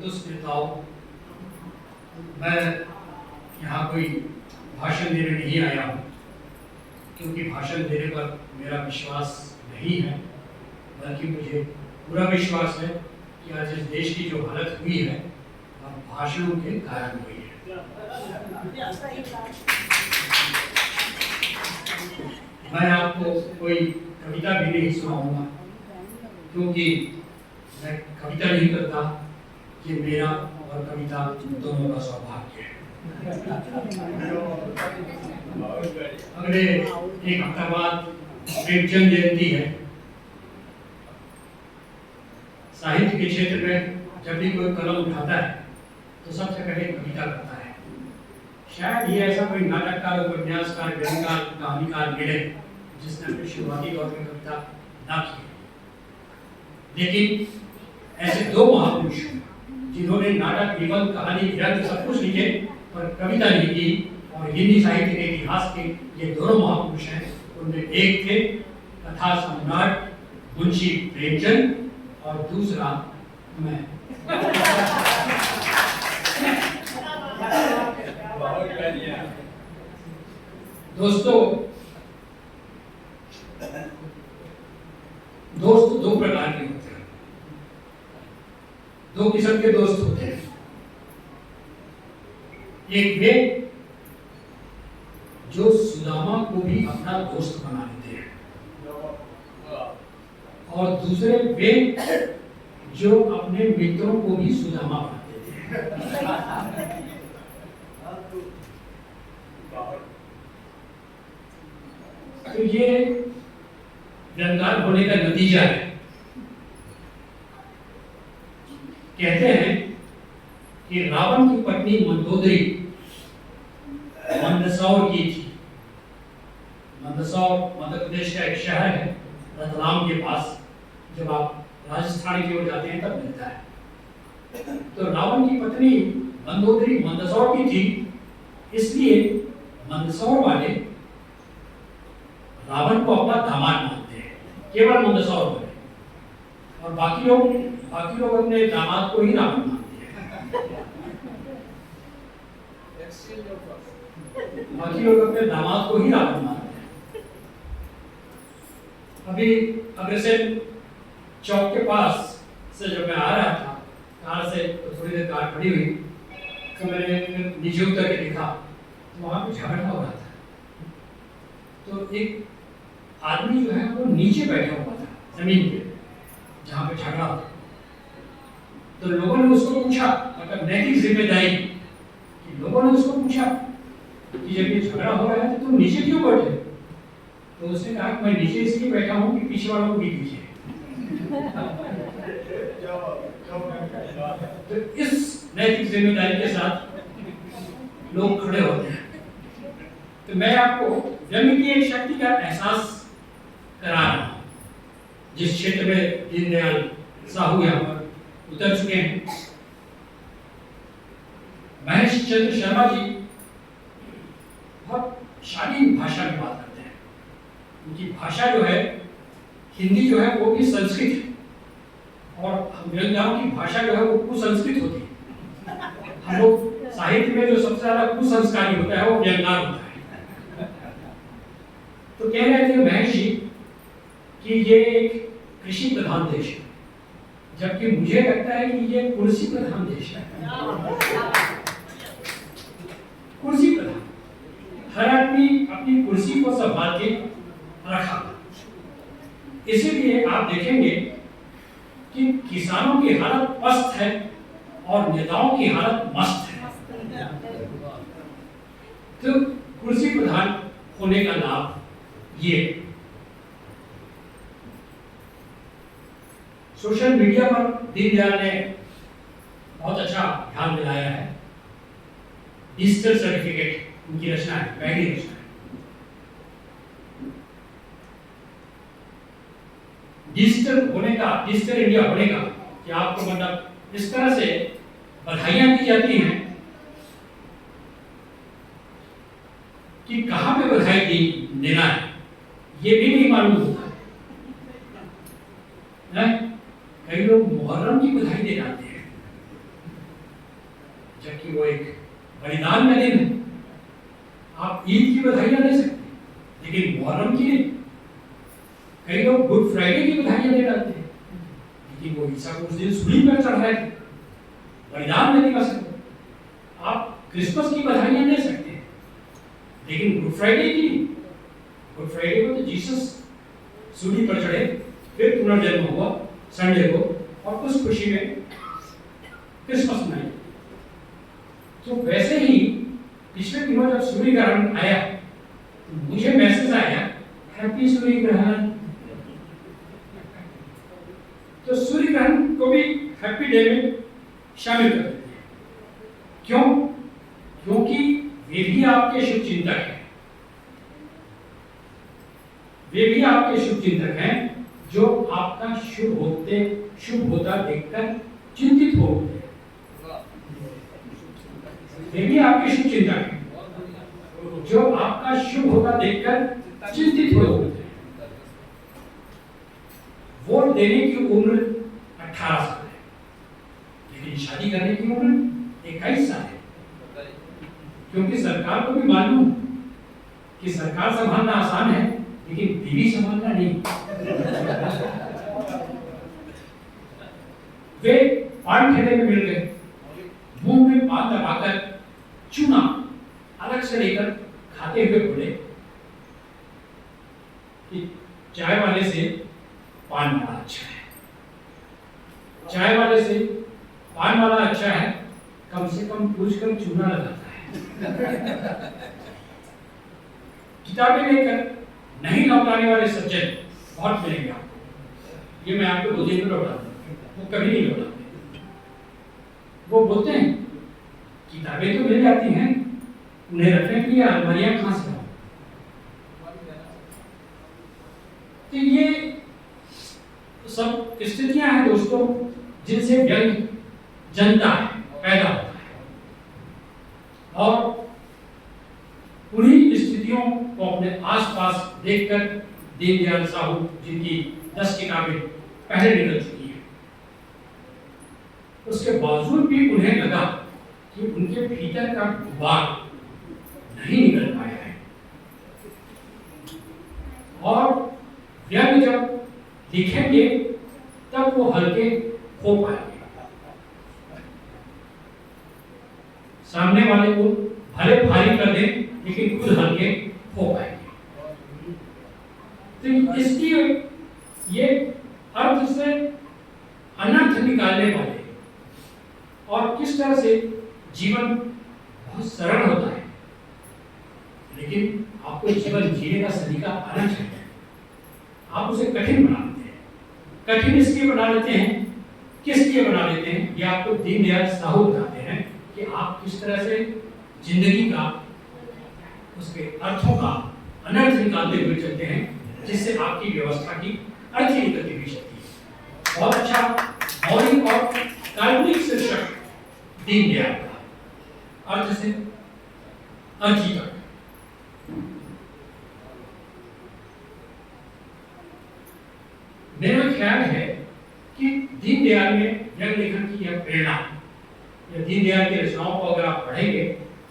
दुष्कृताओं, मैं यहाँ कोई भाषण देने नहीं आया हूँ, क्योंकि भाषण देने पर मेरा विश्वास नहीं है, बल्कि मुझे पूरा विश्वास है कि आज इस देश की जो हालत हुई है वह भाषणों के कारण हुई है। मैं आपको कोई कविता भी नहीं सुनाऊंगा, क्योंकि मैं कविता नहीं करता, कि मेरा और कविता दोनों का सौभाग्य है। अगले एक हफ्ता बाद प्रेमचंद जयंती है। साहित्य के क्षेत्र में जब भी कोई कलम उठाता है तो सबसे पहले कविता करता है। शायद ये ऐसा कोई नाटककार, उपन्यासकार, व्यंग्यकार, कहानीकार मिले जिसने अपने शुरुआती दौर में कविता ना की। लेकिन ऐसे दो महापुरुष जिन्होंने नाटक, निबंध, कहानी, ग्रंथ सब कुछ लिखे पर कविता नहीं की, और हिंदी साहित्य के इतिहास के ये दोनों महापुरुष हैं। उनमें एक थे कथा सम्राट मुंशी प्रेमचंद और दूसरा मैं। दोस्तों, दोस्त दो प्रकार के होते हैं, दो किस्म के दोस्त होते हैं। एक वे जो सुदामा को भी अपना दोस्त बना लेते हैं, और दूसरे वे जो अपने मित्रों को भी सुदामा बना देते हैं। तो ये व्यंग्यकार होने का नतीजा है। कहते हैं कि रावण की पत्नी मंदोदरी मंदसौर की थी। मंदसौर मध्य प्रदेश का एक शहर है, रतलाम के पास। जब आप राजस्थान की ओर जाते हैं तब मिलता है। तो रावण की पत्नी मंदोदरी मंदसौर की थी, इसलिए मंदसौर वाले रावण को अपना दामाद मानते हैं, केवल मंदसौर वाले, और बाकी लोग अपने दामाद को ही रावण मानते हैं। बाकी लोग अपने दामाद को ही रावण मानते हैं। अभी अग्रसेन चौक के पास से जब मैं आ रहा था कार से, तो थोड़ी देर कार खड़ी हुई, तो मैंने नीचे उतर के देखा तो वहां पे झगड़ा हो रहा था। तो एक आदमी जो है वो नीचे बैठा हुआ था जमीन पे, जहां पे झगड़ा होता। तो लोगों ने उसको पूछा, मतलब नैतिक जिम्मेदारी कि लोगों ने उसको पूछा कि जब ये झगड़ा हो रहा है तो तुम नीचे क्यों बैठे? तो उसने कहा मैं नीचे इसलिए बैठा हूं कि पीछे वालों को भी दीजिए। तो इस नैतिक जिम्मेदारी के साथ लोग खड़े होते हैं। तो मैं आपको व्यंग्य की एक शक्ति का एहसास करा रहा हूं। जिस क्षेत्र में दीनदयाल साहू यहाँ पर उतर चुके हैं, महेश चंद्र शर्मा जी बहुत शालीन भाषा में बात करते हैं। उनकी भाषा जो है, हिंदी जो है वो भी संस्कृत है, और व्यंग्याओं की भाषा जो है वो कुसंस्कृत होती है। हम लोग साहित्य में जो सबसे ज्यादा कुसंस्कारी होता है वो व्यंग्यार होता है। तो कह रहे थे महेश जी कि ये एक कृषि प्रधान देश है, जबकि मुझे लगता है कि ये कुर्सी प्रधान देश है। कुर्सी प्रधान, हर आदमी अपनी कुर्सी को संभाल के रखा। इसीलिए आप देखेंगे कि किसानों की हालत पस्त है और नेताओं की हालत मस्त है। तो कुर्सी प्रधान होने का लाभ ये। सोशल मीडिया पर दीनदयाल ने बहुत अच्छा ध्यान दिलाया है। डिजिटल सर्टिफिकेट उनकी रचना है, पहली रचना है। डिजिटल होने का, डिजिटल इंडिया होने का, कि आपको मतलब इस तरह से बधाइयां दी जाती हैं कि कहां पे बधाई देना है ये भी नहीं मालूम होता है। कई लोग मुहर्रम की बधाई दे जाते हैं, जबकि वो एक बलिदान का दिन है। आप ईद की बधाइयां दे सकते हैं, लेकिन मुहर्रम की नहीं। कई लोग गुड फ्राइडे की बधाइयां दे डालते हैं, लेकिन वो ईसा को उस दिन सूली पर चढ़ाए थे, बलिदान नहीं कर सकते। आप क्रिसमस की बधाइयां दे सकते हैं, लेकिन गुड फ्राइडे की नहीं। गुड फ्राइडे को तो जीसस सूली पर चढ़े, फिर पुनर्जन्म हुआ संडे को, और उस खुशी में क्रिसमस मनाई। तो वैसे ही पिछले दिनों जब सूर्य ग्रहण आया तो मुझे मैसेज आया, हैप्पी सूर्य ग्रहण। तो सूर्य ग्रहण को भी हैप्पी डे में शामिल कर देते हैं। क्यों? क्योंकि वे भी आपके शुभ चिंतक हैं। वे भी आपके शुभ चिंतक हैं जो आपका शुभ होता देखकर चिंतित हो उठते हैं। वे भी आपके शुभ चिंतक हैं जो आपका शुभ होता देखकर चिंतित हो उठते हैं। वोट देने की उम्र 18 साल है, लेकिन शादी करने की उम्र 21 साल है। क्योंकि सरकार को भी मालूम कि सरकार संभालना आसान है, लेकिन बीवी संभालना नहीं। वे पान ठेले में मिल गए, मुंह में पान दबाकर चूना अलग से लेकर खाते हुए बोले कि चाय वाले से पान वाला अच्छा है, चाय वाले से पान वाला अच्छा है, कम से कम पूछकर चूना लगाता है। किताबें लेकर नहीं लौटाने वाले सज्जन बहुत मिलेंगे आपको। ये मैं आपको 2 दिन में लौटा दूंगा, वो कभी नहीं लौटाते। वो बोलते हैं किताबें तो मिल जाती हैं, उन्हें रखने के लिए अलमारियां कहां से लाऊं? तो ये सब स्थितियां हैं दोस्तों, जिनसे व्यंग जनता है, पैदा होता है। और उन्हीं स्थितियों को अपने आसपास देखकर दीनदयाल साहू, जिनकी 10 किताबें पहले निकल चुकी हैं, उसके बावजूद भी उन्हें लगा कि उनके भीतर का गुबार नहीं निकल पाया है। और व्यंग जब लिखेंगे तब वो हल्के हो पाएंगे, सामने वाले को भले भारी कर दें लेकिन खुद हल्के हो पाएंगे। तो इसकी ये अर्थ से अनर्थ निकालने वाले और किस तरह से जीवन बहुत सरल होता है, लेकिन आपको जीवन जीने का सलीका आना चाहिए। आप उसे कठिन बना लेते हैं। कठिन इसलिए बना लेते हैं, किस लिए बना लेते हैं, ये आपको दीनदयाल साहू बताते हैं कि आप किस तरह से जिंदगी का, उसके अर्थों का अनर्थ निकालते हुए चलते हैं, जिससे आपकी व्यवस्था की अर्थ ही निकलती हुई चलती है। बहुत अच्छा मौलिक और काल्पनिक शीर्षक दीनदयाल का, अर्थ से अर्थी तक। मेरा ख्याल है कि दीनदयाल में व्यंग लेखन की यह प्रेरणा, या दीनदयाल की रचनाओं को अगर आप पढ़ेंगे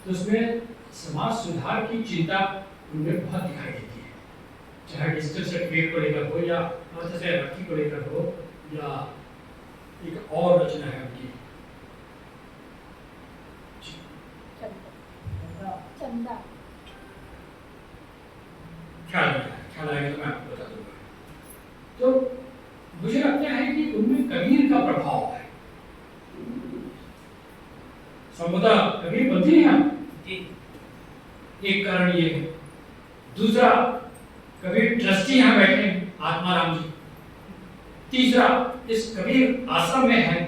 तो उसमें समाज सुधार की चिंता उनमें बहुत दिखाई देती है। चाहे डिजिटल सर्टिफिकेट को लेकर हो, या अर्थ से अर्थी को लेकर हो, या एक और रचना है उनकी चंदा, ख्याल आएगा तो मैं आपको बता दूंगा। तो मुझे लगता है कि उनमें कबीर का प्रभाव है। संभवतः कबीर बनते हैं आप, एक कारण ये है। दूसरा, कबीर ट्रस्टी यहाँ बैठे हैं आत्माराम जी। तीसरा, इस कबीर आश्रम में है।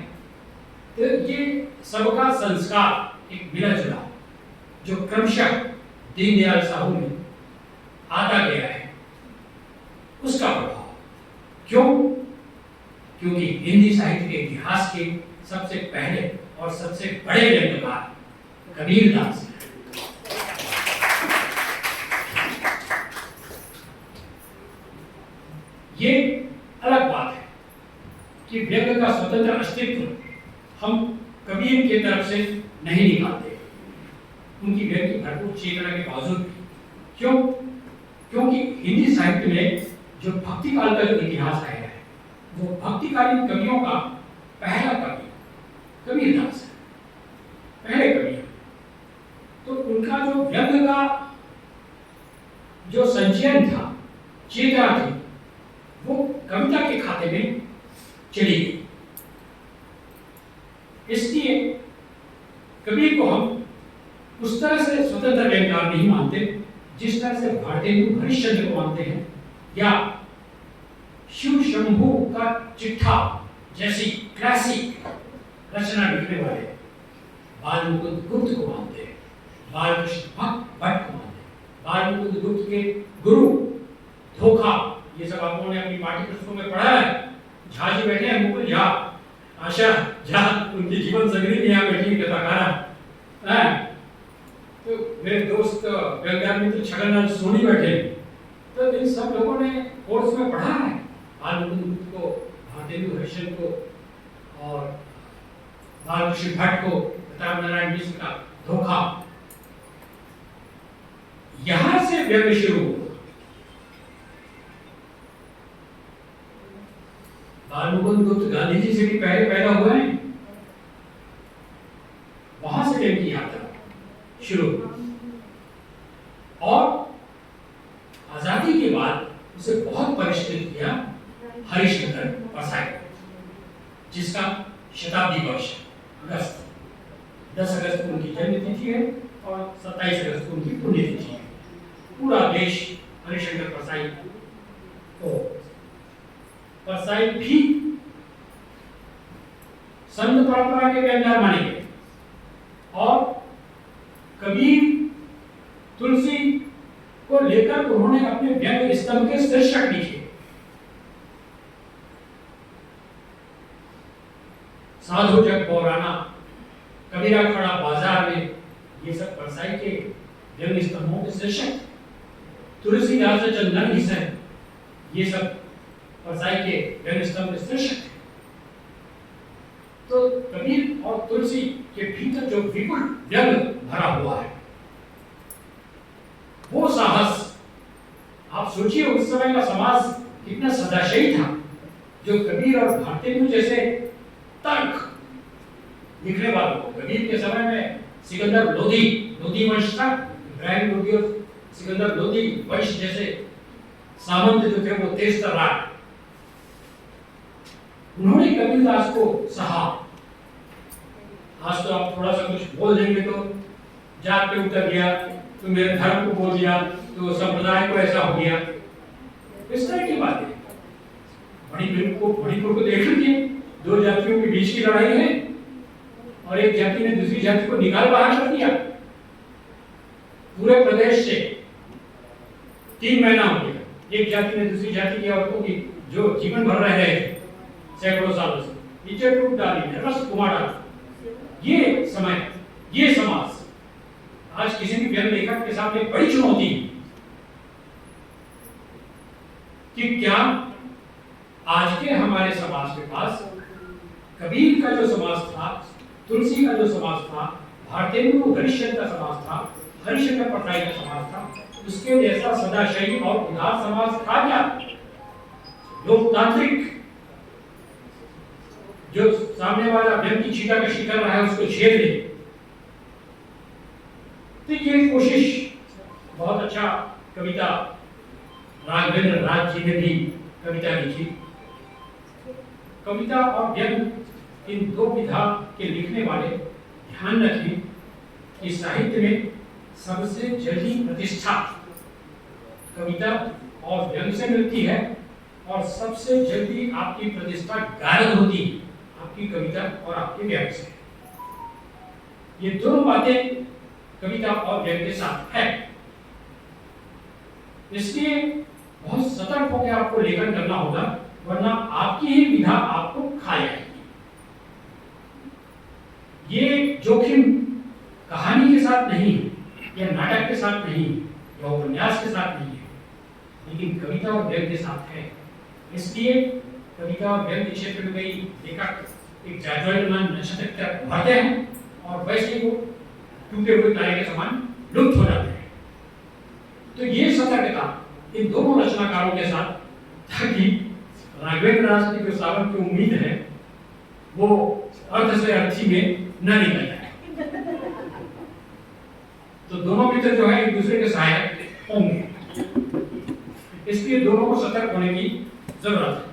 तो ये सबका संस्कार एक मिला जुला जो क्रमशः दीनदयाल साहू में आता गया है, उसका प्रभाव। क्यों? क्योंकि हिंदी साहित्य के इतिहास के सबसे पहले और सबसे बड़े व्यंग्यकार कबीरदास हैं। ये अलग बात है कि व्यंग्य का स्वतंत्र अस्तित्व हम कबीर की तरफ से नहीं निकालते, उनकी व्यक्ति भरपूर चेतना के बावजूद भी। क्यों? क्योंकि हिंदी साहित्य में जो भक्ति काल का जो इतिहास आया है, वो भक्तिकालीन कवियों का पहला कवि कबीरदास है, पहले कवि है। तो उनका जो व्यंग का जो संचयन था, चेतना थी, वो कविता के खाते में चली गई। इसलिए कबीर को हम उस तरह से स्वतंत्र व्यंग्यकार नहीं मानते जिस तरह से भारतेंदु हरिश्चंद्र को मानते हैं, या शिव शंभू का चिट्ठा जैसी क्लासिक रचना लिखने वाले बाल मुकुंद गुप्त को मानते हैं, बालकृष्ण भट्ट को मानते हैं। बाल मुकुंद गुप्त के गुरु धोखा, ये सब आप लोगों ने अपनी पाठ्य पुस्तकों में पढ़ा है। झा जी बैठे हैं, मुकुल झा, आशा झा, उनकी जीवन संग्रह में यहाँ बैठी कथाकारा है। तो मेरे दोस्त व्यंग्यात्मक मित्र छगनलाल सोनी बैठे, तो इन सब लोगों ने कोर्स में पढ़ा है बाल मुकुंद गुप्त को, भारतेंदु हरिश्चंद्र को और बालकृष्ण भट्ट को, प्रताप नारायण मिश्र का धोखा। यहां से व्यंग्य शुरू हुआ। बाल मुकुंद गुप्त गांधी जी से भी पहले पैदा हुए हैं, वहां से व्यंग्य की यात्रा शुरू हुई। और आजादी के बाद उसे बहुत परिष्कृत किया हरिश्चंद्र परसाई, जिसका शताब्दी वर्ष अगस्त 10 अगस्त को उनकी जन्मतिथि है और 27 अगस्त को उनकी पुण्यतिथि है। पूरा देश हरिश्चंद्र परसाई को, परसाई भी संत परंपरा के व्यंग्यकार माने गए और कबीर तुलसी को लेकर उन्होंने अपने व्यंग्य स्तंभ के शीर्षक लिखे। साधु जग बौराना, कबीरा खड़ा बाजार में, ये सब परसाई के व्यंग्य स्तंभों के शीर्षक। तुलसीदास चंदन घिसन, ये सब परसाई के व्यंग्य स्तंभ के शीर्षक। तो कबीर और तुलसी के भीतर जो विपुल व्यंग भरा हुआ है, वो साहस, आप सोचिए उस समय का समाज कितना सदाशयी था, जो कबीर और भारतेंदु जैसे तर्क लिखने वालों को, कबीर के समय में सिकंदर लोधी वंश था, इब्राहिम लोधी और सिकंदर लोधी वंश जैसे सामंत जो थे वो तेज तर्रार, उन्होंने कबीरदास को सहा। आज तो आप थोड़ा सा कुछ बोल देंगे तो जात पे उतर गया, तो मेरे धर्म को बोल दिया, तो संप्रदाय को ऐसा हो गया, इस तरह की बातें। मणिपुर को देख लीजिए, दो जातियों के बीच की लड़ाई है और एक जाति ने दूसरी जाति को निकाल बाहर कर दिया। पूरे प्रदेश से 3 महीना हो गया, एक जाति ने दूसरी जाति की औरतों की जो जीवन भर रहे थे सैकड़ों सालों से, नीचे टूट डाली, रस कुमार डाला। ये समय, ये समाज आज किसी भी व्यंग्य लेखक के सामने बड़ी चुनौती कि क्या आज के हमारे समाज के पास कबीर का जो समाज था, तुलसी का जो समाज था, भारतेंदु हरिश्चंद्र का समाज था, हरिश्चंद्र परसाई का समाज था, उसके जैसा सदाशयी और उदार समाज था क्या? लोकतांत्रिक, जो सामने वाला व्यक्ति चीता का शिकार रहा है उसको छेद ले। तो ये कोशिश, बहुत अच्छा कविता राघवेंद्र राज जी ने भी कविता लिखी। कविता और व्यंग्य, इन दो विधा के लिखने वाले ध्यान रखें कि साहित्य में सबसे जल्दी प्रतिष्ठा कविता और व्यंग्य से मिलती है और सबसे जल्दी आपकी प्रतिष्ठा गायब होती है आपकी कविता और आपके व्यंग्य से। ये दोनों बातें कविता और व्यंग्य के साथ है, इसलिए बहुत सतर्क होकर आपको लेखन करना होगा, वरना आपकी ही विधा आपको खा जाएगी। ये जोखिम कहानी के साथ नहीं है या नाटक के साथ नहीं है या उपन्यास के साथ नहीं है, लेकिन कविता और व्यंग्य के साथ है। इसलिए कविता और व्यंग्य क्षेत्र में कई लेखक एक जाज्वल्यमान नक्षत्र की तरह उभरते हैं और वैसे ही वो टूटे हुए तारे के समान लुप्त हो जाते हैं। तो ये सतर्कता इन दोनों रचनाकारों के साथ, ताकि राघवेंद्र राजनीति के सावन की उम्मीद है वो अर्थ से अर्थी में न निकल जाए। तो दोनों मित्र जो है एक दूसरे के सहायक होंगे, इसलिए दोनों को सतर्क होने की जरूरत है।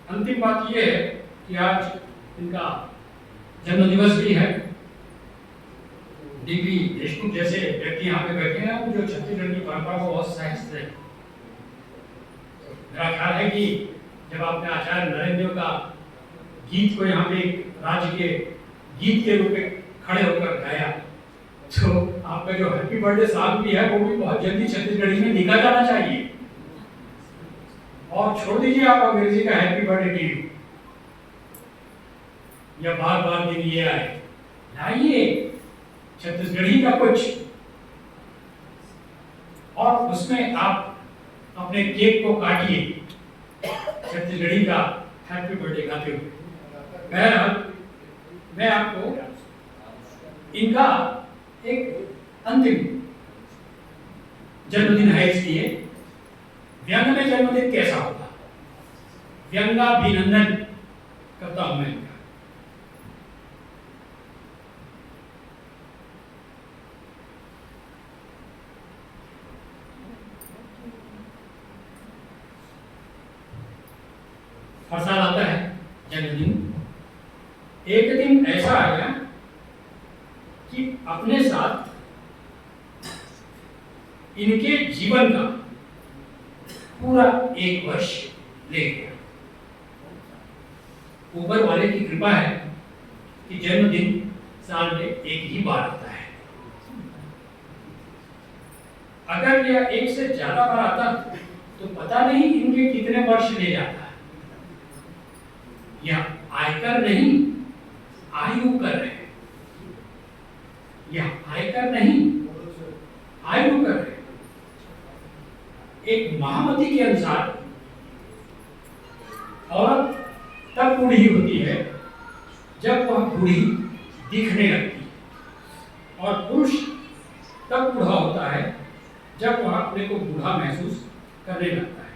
अंतिम बात यह है कि आज इनका जन्म दिवस भी है। डीपी देशमुख जैसे व्यक्ति यहाँ पे बैठे हैं जो छत्तीसगढ़ की परंपरा को बहुत सहजते हैं। मेरा ख्याल है कि जब आपने आचार्य नरेंद्र का गीत को यहाँ पे राज्य के गीत के रूप में खड़े होकर गाया, तो आपका जो हैप्पी बर्थडे सॉन्ग भी है वो भी बहुत जल्दी छत्तीसगढ़ी में निकल जाना चाहिए। और छोड़ दीजिए आप अंग्रेजी का हैप्पी बर्थडे टू यू, या बार बार दिन ये आए, लाइए छत्तीसगढ़ी का कुछ, और उसमें आप अपने केक को काटिए छत्तीसगढ़ी का हैप्पी बर्थडे गाते हुए। बहरहाल मैं आपको इनका एक अंतिम जन्मदिन है, इसलिए व्यंग में जन्मदिन कैसा होगा, व्यंगाभिनंदन करता हूं मैं इनका। हर साल आता है जन्मदिन। एक दिन ऐसा आया कि अपने साथ इनके जीवन का पूरा एक वर्ष ले गया। ऊपर वाले की कृपा है कि जन्मदिन साल में एक ही बार आता है। अगर यह एक से ज्यादा बार आता तो पता नहीं इनके कितने वर्ष ले जाता। यह आयकर नहीं, आयु कर रहे हैं। यह आयकर नहीं, आयु कर रहे हैं। एक महामती के अनुसार औरत तब बूढ़ी होती है जब वह बूढ़ी दिखने लगती है, और पुरुष तब बूढ़ा होता है जब वह अपने को बूढ़ा महसूस करने लगता है।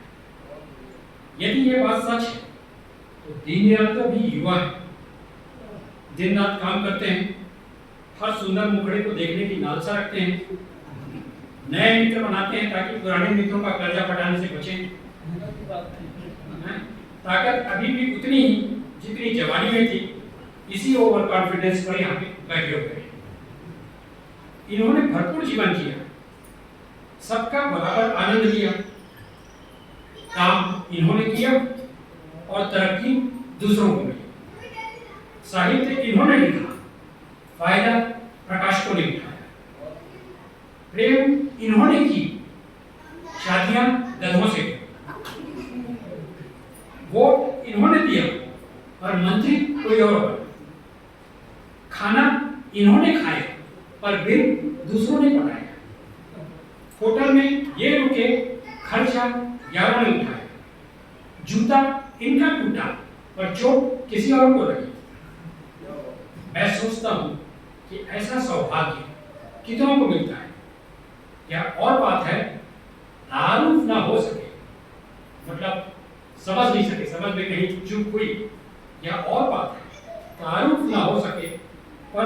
यदि यह बात सच है तो दीनदयाल भी युवा है, दिन रात काम करते हैं, हर सुंदर मुखड़े को देखने की लालसा रखते हैं, नए मित्र बनाते हैं ताकि पुराने मित्रों का कर्जा पटाने से बचें। ताकत अभी भी उतनी ही जितनी जवानी में थी, इसी ओवर कॉन्फिडेंस पर यहाँ पे बैठे हुए हैं। इन्होंने भरपूर जीवन किया, सबका बराबर आनंद लिया, काम इन्होंने किया और तरक्की दूसरों को मिली। साहित्य इन्होंने लिखा, फायदा प्रकाश को नहीं उठाया। प्रेम इन्होंने की, शादियां गधों से, वोट इन्होंने दिया और मंत्री कोई और बना। खाना इन्होंने खाया पर बिल दूसरों ने पकाया। होटल में ये रुके, खर्चा यारों ने उठाया। जूता इनका टूटा पर चोट किसी और को लगी। मैं सोचता हूं कि ऐसा सौभाग्य कितनों को मिलता है। क्या और बात है तारुफ ना हो सके, मतलब समझ नहीं सके, समझ में कहीं चूक हुई, या और बात है तारुफ ना हो सके पर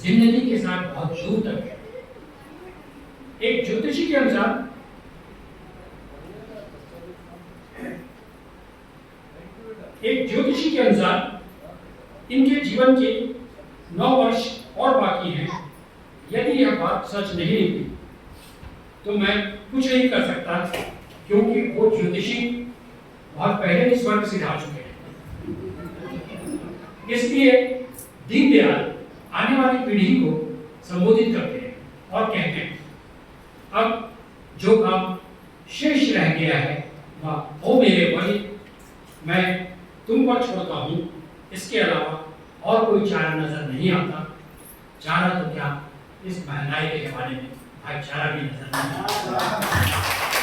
जिंदगी के साथ बहुत दूर तक है। एक ज्योतिषी के अनुसार इनके जीवन के 9 वर्ष और बाकी हैं। यदि यह बात सच नहीं निकली तो मैं कुछ नहीं कर सकता, क्योंकि वो ज्योतिषी बहुत पहले ही स्वर्ग से जा चुके हैं। इसलिए दीनदयाल आने वाली पीढ़ी को संबोधित करते हैं और कहते हैं, अब जो काम शेष रह गया है वह ओ मेरे वही मैं तुम पर छोड़ता हूं, इसके अलावा और कोई चारा नजर नहीं आता। चारा तो क्या, इस महंगाई के जमाने में भाईचारा भी नजर नहीं आता।